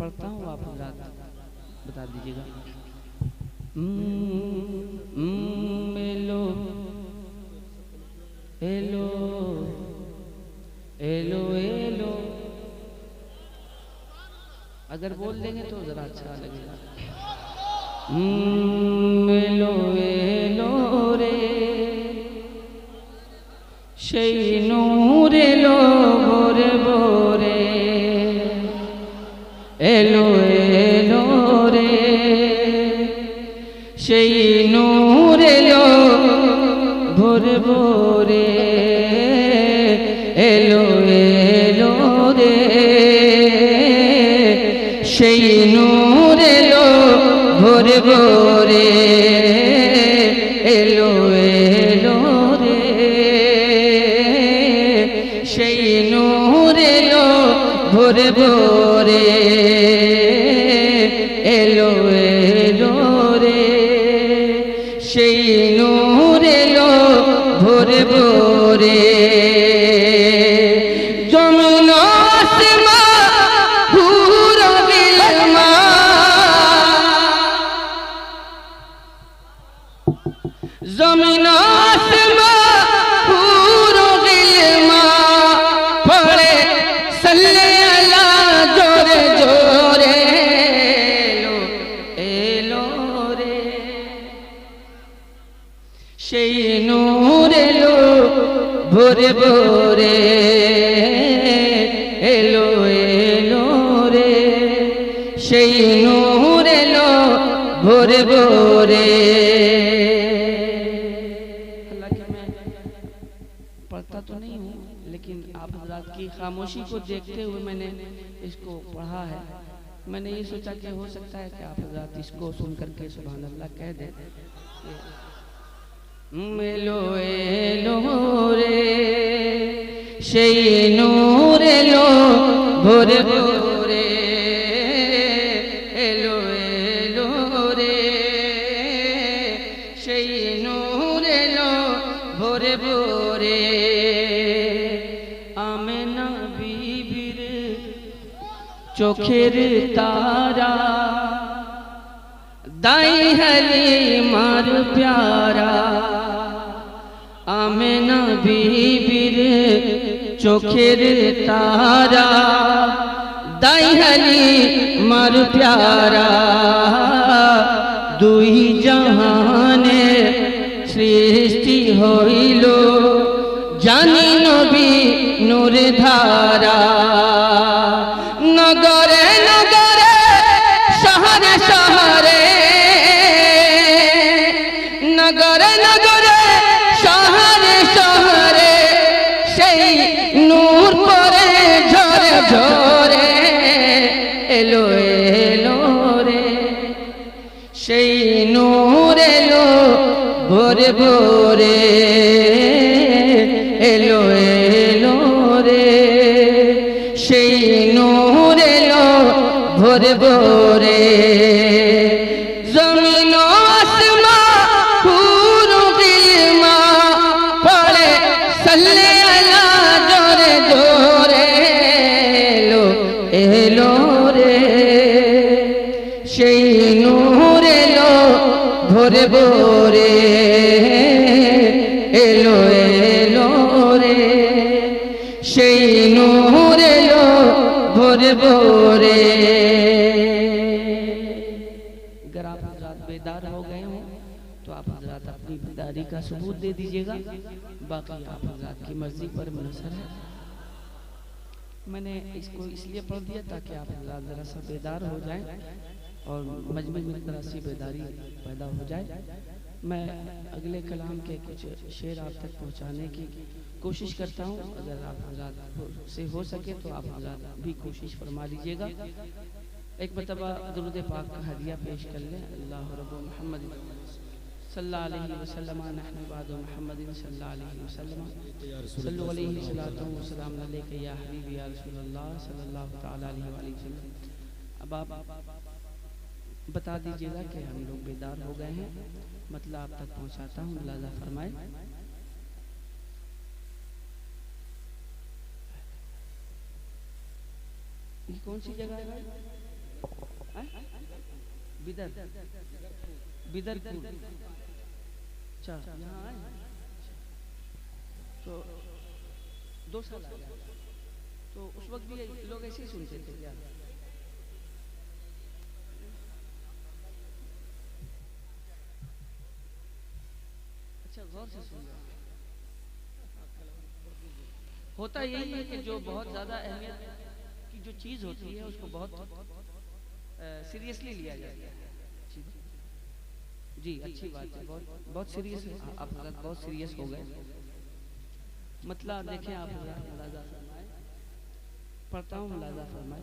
पढ़ता हूँ, आप हजरात बता दीजिएगा। एलो एलो एलो एलो, अगर बोल देंगे तो जरा अच्छा लगेगा। एलो एलो रे সেই নূর এলো ভোরে ভোরে, এলো এলো রে সেই নূর এলো ভোরে ভোরে, এলো এলো রে সেই নূর এলো ভোরে ভোরে, এলো এলো রে সেই নূর এলো ভোরে ভোরে, এলো এলো রে সেই নূর এলো ভোরে ভোরে। জমিন আসমান পুরো গিলমা, জমিন আসমান পুরো গিলমা পড়ে সাল্লে আলা জোরে জোরে, এলো এলো রে সেই নূর এলো ভোরে ভোরে, এলো এলো রে সেই নূর এলো ভোরে ভোরে। हालांकि मैं पढ़ता तो नहीं हूँ, लेकिन आप हजरात की खामोशी को देखते हुए मैंने इसको पढ़ा है। मैंने ये सोचा कि हो सकता है कि आप हजरात इसको सुन करके सुभान अल्लाह कह दें। एलो एलो रे সেই নূর এলো ভোরে ভোরে, এলো এলো রে সেই নূর এলো ভোরে ভোরে। আমেনা বিবির চোখের তারা, দাই হালিমার প্যারা, আমেনা বিবির চোখের তারা, দাই হালিমার প্যারা, দুই জাহানে সৃষ্টি হইল জানি নবী নূর ধারা। নগরে নগরে শহরে শহরে, নগরে নগরে শহরে শহরে সেই নূর পরে ঝরে ঝরে, এলো এলো রে সেই নূর এলো ভোরে ভোরে, এলো এলো রে সেই নূর এলো ভোরে ভোরে। জমিন আসমান পুরো গিলমা পড়ে সাল্লে আলা জোরে জোরে, এলো এলো রে সেই নূর এলো ভোরে ভোরে, এলো এলো রে সেই নূর এলো ভোরে ভোরে। अगर आप हजरात बेदार हो गए हों तो आप हजरात अपनी बेदारी का सबूत दे दीजिएगा, बाकी आप हजरात की मर्जी पर मुनहसर है। मैंने इसको इसलिए पढ़ दिया ताकि आप हजरात जरा सा बेदार हो जाएं और मजमू में तरह से बेदारी पैदा हो जाए। मैं अगले कलाम के कुछ शेर आप तक पहुंचाने की कोशिश करता हूं, अगर आप हजरात से हो सके तो आप हजरात भी कोशिश फरमा लीजिएगा। एक मरतबा दुरूद पाक का हदिया पेश कर लें। अल्लाह रब्बु मुहम्मद सल्लल्लाहु अलैहि वसल्लम नहनु बादु मुहम्मदिन सल्लल्लाहु अलैहि वसल्लम सल्लु अलैहि सलातु व सलाम अलैका या हबीबी या रसूलल्लाह सल्लल्लाहु तआला अलैहि वसल्लम। अब आप बता दीजिएगा कि हम लोग बेदार हो गए हैं, मतलब आप तक पहुंचाता हूँ, मुलाजा फरमाए। ये कौन सी जगह है भाई? बिदर, बिदरपुर। अच्छा, यहाँ आए तो 2 साल आ गया। तो उस वक्त भी लोग ऐसे ही सुनते थे क्या? अच्छा, गौर से सुन रहे। होता यही है कि जो बहुत ज़्यादा अहमियत की जो चीज़ होती है उसको बहुत सीरियसली लिया जाता है। जी, अच्छी बात है, बहुत बहुत सीरियस। आप बहुत सीरियस हो गए। मतलब देखें आप मुलाजा फरमाए, पढ़ता हूँ, मुलाजा फरमाए।